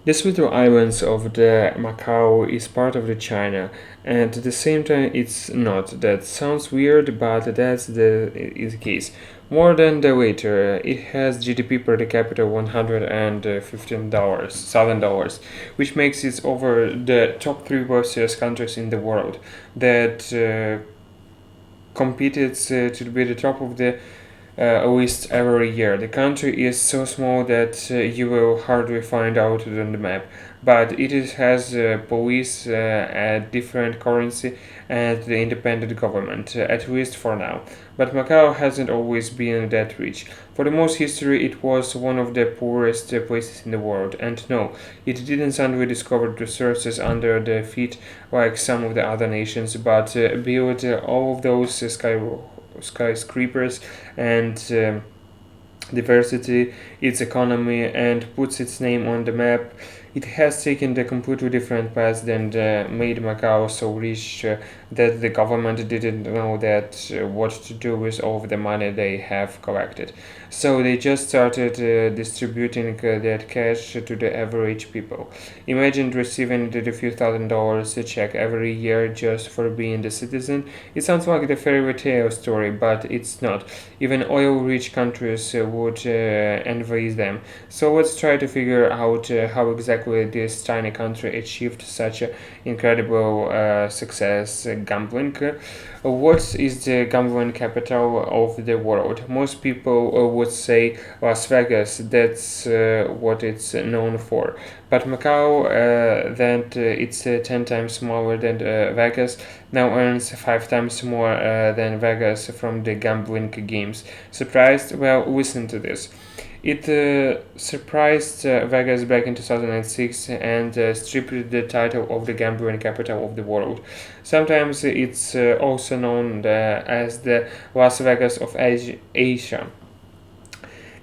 The Switzerland Islands of the Macau is part of the China, and at the same time it's not. That sounds weird, but that's the is the case. More than the later, it has GDP per capita $115,000, which makes it over the top three wealthiest countries in the world. That competed to be the top of the list every year. The country is so small that you will hardly find out on the map, but has police, a different currency, and the independent government, at least for now. But Macau hasn't always been that rich. For the most history, it was one of the poorest places in the world, and no, it didn't suddenly discover resources under the feet like some of the other nations, but built all of those skyscrapers and diversity its economy and puts its name on the map. It has taken the completely different path than made Macau so rich that the government didn't know what to do with all of the money they have collected. So they just started distributing that cash to the average people. Imagine receiving the few $1,000s a check every year just for being the citizen. It sounds like the fairy tale story, but it's not. Even oil-rich countries would envy them. So let's try to figure out how exactly this tiny country achieved such incredible success gambling. What is the gambling capital of the world? Most people would say Las Vegas. That's what it's known for. But Macau, that it's 10 times smaller than Vegas, now earns 5 times more than Vegas from the gambling games. Surprised? Well, listen to this. It surprised Vegas back in 2006 and stripped the title of the gambling capital of the world. Sometimes it's also known as the Las Vegas of Asia.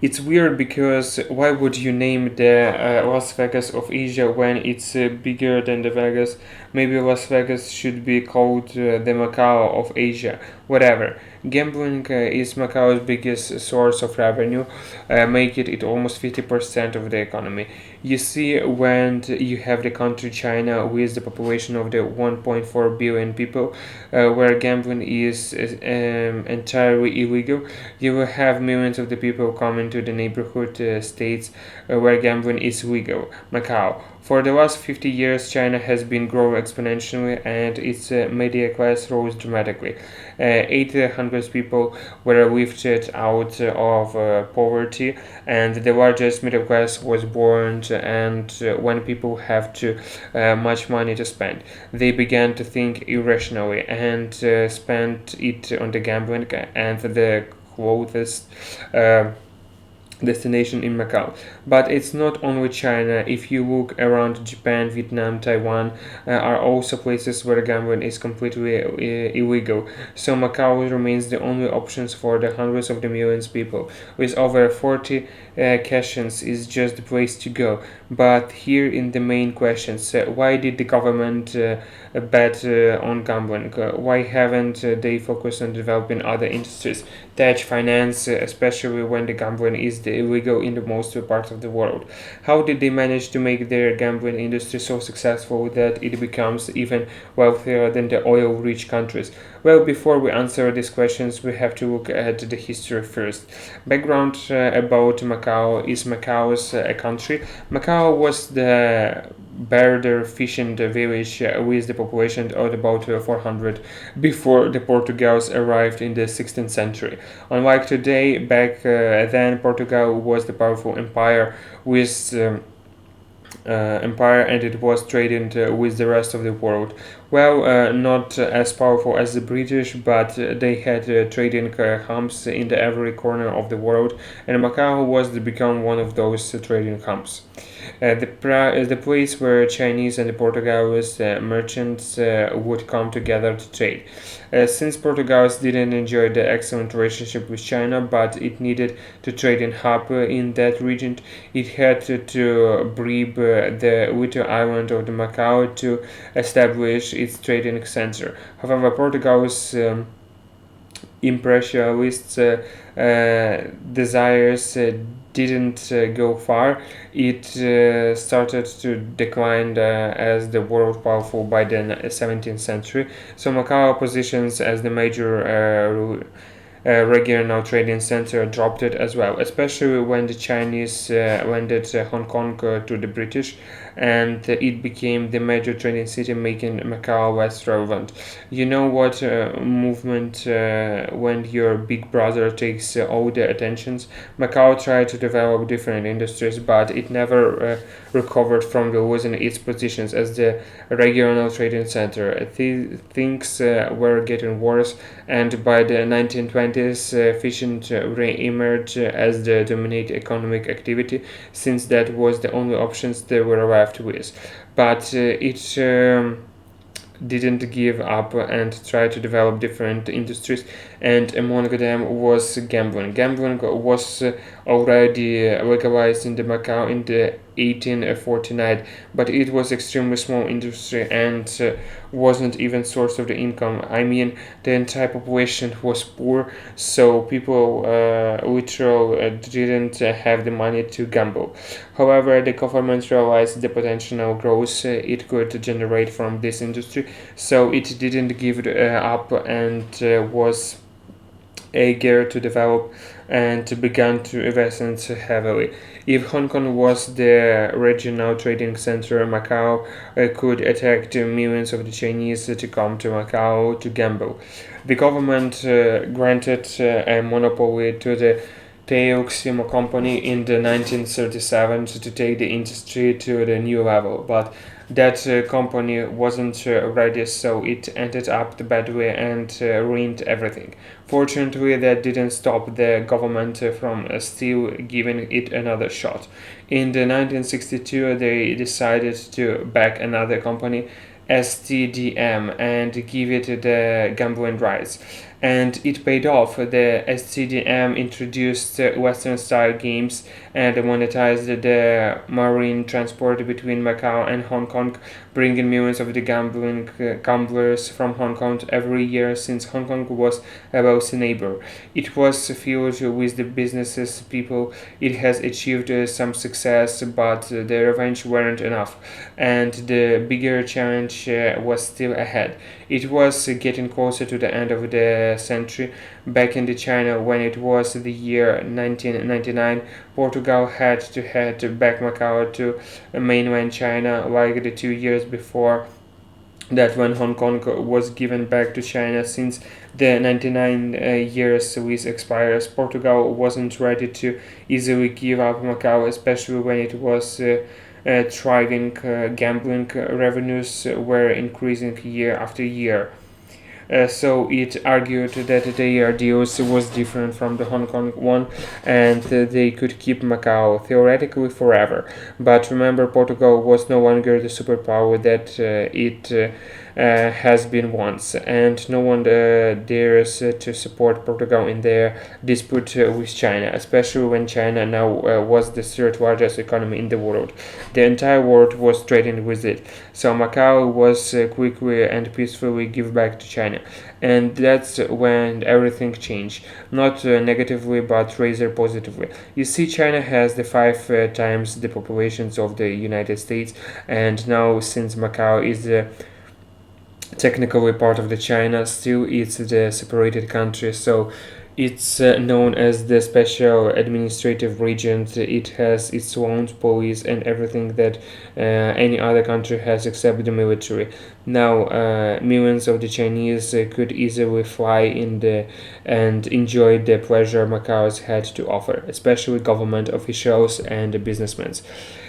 It's weird because why would you name the Las Vegas of Asia when it's bigger than the Vegas? Maybe Las Vegas should be called the Macau of Asia. Whatever. Gambling is Macau's biggest source of revenue, making it almost 50% of the economy. You see, when you have the country China with the population of the 1.4 billion people, where gambling is entirely illegal, you will have millions of the people coming to the neighborhood states where gambling is legal. Macau. For the last 50 years, China has been growing exponentially and its media class rose dramatically. 800 people were lifted out of poverty, and the largest middle class was born. And when people have too much money to spend, they began to think irrationally and spent it on the gambling and the closest destination in Macau. But it's not only China. If you look around, Japan, Vietnam, Taiwan are also places where gambling is completely illegal. So Macau remains the only options for the hundreds of the millions people. With over 40 casinos is just the place to go. But here in the main questions, why did the government bet on gambling? Why haven't they focused on developing other industries, tech, finance, especially when the gambling is illegal in the most parts of the world? How did they manage to make their gambling industry so successful that it becomes even wealthier than the oil-rich countries? Well, before we answer these questions, we have to look at the history first. Background about Macau is Macau's a country. Macau was the birder fishing village with the population of about 400 before the Portuguese arrived in the 16th century. Unlike today, back then Portugal was the powerful empire with empire and it was trading with the rest of the world. Well, not as powerful as the British, but they had trading hubs in every corner of the world, and Macau was to become one of those trading hubs. The place where Chinese and Portuguese merchants would come together to trade. Since Portugal didn't enjoy the excellent relationship with China, but it needed to trade in hub in that region, it had to bribe the little island of the Macau to establish its trading center. However, Portugal's imperialist desires didn't go far. It started to decline as the world powerful by the 17th century. So Macau positions as the major regional trading center dropped it as well, especially when the Chinese landed Hong Kong to the British, and it became the major trading city, making Macau less relevant. You know what movement when your big brother takes all the attentions? Macau tried to develop different industries, but it never recovered from the losing its positions as the regional trading center. Things were getting worse, and by the 1920s, fishing re-emerged as the dominant economic activity, since that was the only options they were left with. But it didn't give up and tried to develop different industries, and among them was gambling. Gambling was already legalized in the Macau in the 1849, but it was extremely small industry and wasn't even source of the income. I mean, the entire population was poor, so people literally didn't have the money to gamble. However, the government realized the potential growth it could generate from this industry, so it didn't give it up and was eager to develop and began to invest heavily. If Hong Kong was the regional trading center, Macau could attract millions of the Chinese to come to Macau to gamble. The government granted a monopoly to the Teixeira Company in the 1937 to take the industry to the new level, but that company wasn't ready, so it ended up the bad way and ruined everything. Fortunately, that didn't stop the government from still giving it another shot. In the 1962, they decided to back another company, STDM, and give it the gambling rights. And it paid off. The STDM introduced Western style games and monetized the marine transport between Macau and Hong Kong, bringing millions of the gamblers from Hong Kong every year, since Hong Kong was a wealthy neighbor. It was filled with the businesses people. It has achieved some success, but the revenge weren't enough, and the bigger challenge was still ahead. It was getting closer to the end of the century. Back in the China, when it was the year 1999, Portugal had to head back Macau to mainland China, like the 2 years before that when Hong Kong was given back to China. Since the 99 years lease expires, Portugal wasn't ready to easily give up Macau, especially when it was thriving. Gambling revenues were increasing year after year. So it argued that their deals was different from the Hong Kong one, and they could keep Macau theoretically forever. But remember, Portugal was no longer the superpower that it has been once, and no one dares to support Portugal in their dispute with China, especially when China now was the third largest economy in the world. The entire world was trading with it, so Macau was quickly and peacefully give back to China, and that's when everything changed, not negatively but rather positively. You see, China has the five times the populations of the United States, and now since Macau is technically part of the China, still it's the separated country, so it's known as the special administrative region. It has its own police and everything that any other country has except the military. Now, millions of the Chinese could easily fly in the and enjoy the pleasure Macau's had to offer, especially government officials and businessmen.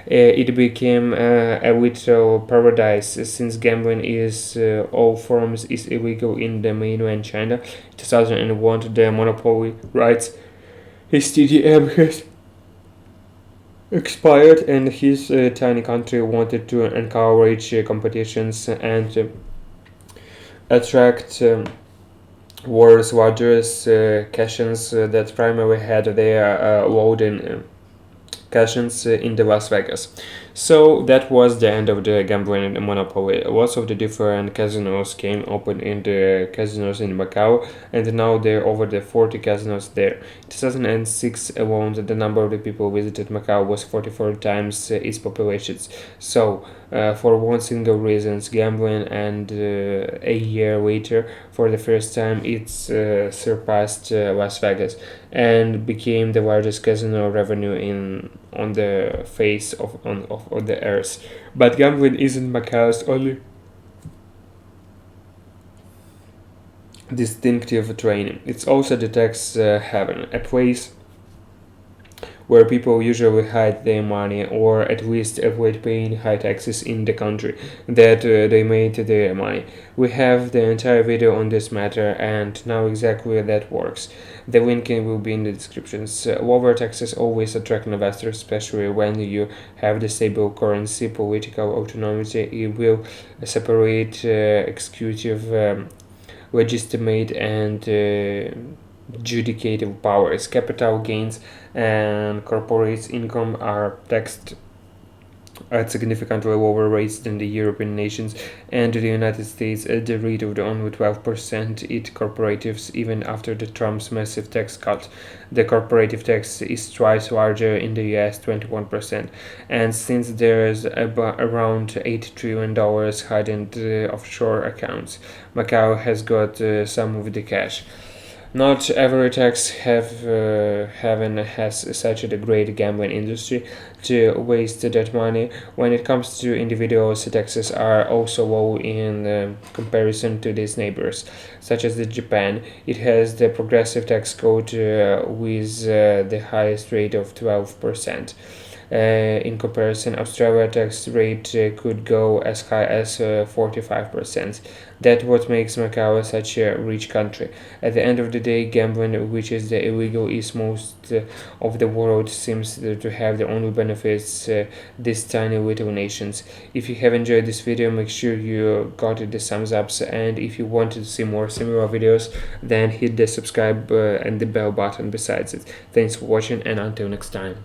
It became a literal paradise since gambling is all forms is illegal in the mainland China. 2001, the monopoly rights his TDM has expired, and his tiny country wanted to encourage competitions and attract world's largest casinos that primarily had their loading casinos in the Las Vegas. So that was the end of the gambling monopoly. Lots of the different casinos came open in the casinos in Macau, and now there are over the 40 casinos there. In 2006 alone, the number of the people visited Macau was 44 times its population. So, for one single reason, gambling, and a year later, for the first time, it's surpassed Las Vegas and became the largest casino revenue in on the face of the earth. But gambling isn't Macau's only distinctive training. It's also the tax haven, a place where people usually hide their money or at least avoid paying high taxes in the country that they made their money. We have the entire video on this matter and now exactly that works. The link will be in the descriptions. Lower taxes always attract investors, especially when you have the stable currency, political autonomy. It will separate executive, legitimate, and judicative powers. Capital gains and corporate income are taxed at significantly lower rates than the European nations and the United States at the rate of only 12% it corporatives even after the Trump's massive tax cut. The corporative tax is twice larger in the US, 21%, and since there's around $8 trillion hidden in offshore accounts, Macau has got some of the cash. Not every tax haven has such a great gambling industry to waste that money. When it comes to individuals, taxes are also low in comparison to these neighbors, such as the Japan. It has the progressive tax code with the highest rate of 12%. In comparison, Australia tax rate could go as high as 45%. That's what makes Macau such a rich country. At the end of the day, gambling, which is the illegal is most of the world, seems to have the only benefits these tiny little nations. If you have enjoyed this video, make sure you got the thumbs ups, and if you want to see more similar videos, then hit the subscribe and the bell button besides it. Thanks for watching, and until next time.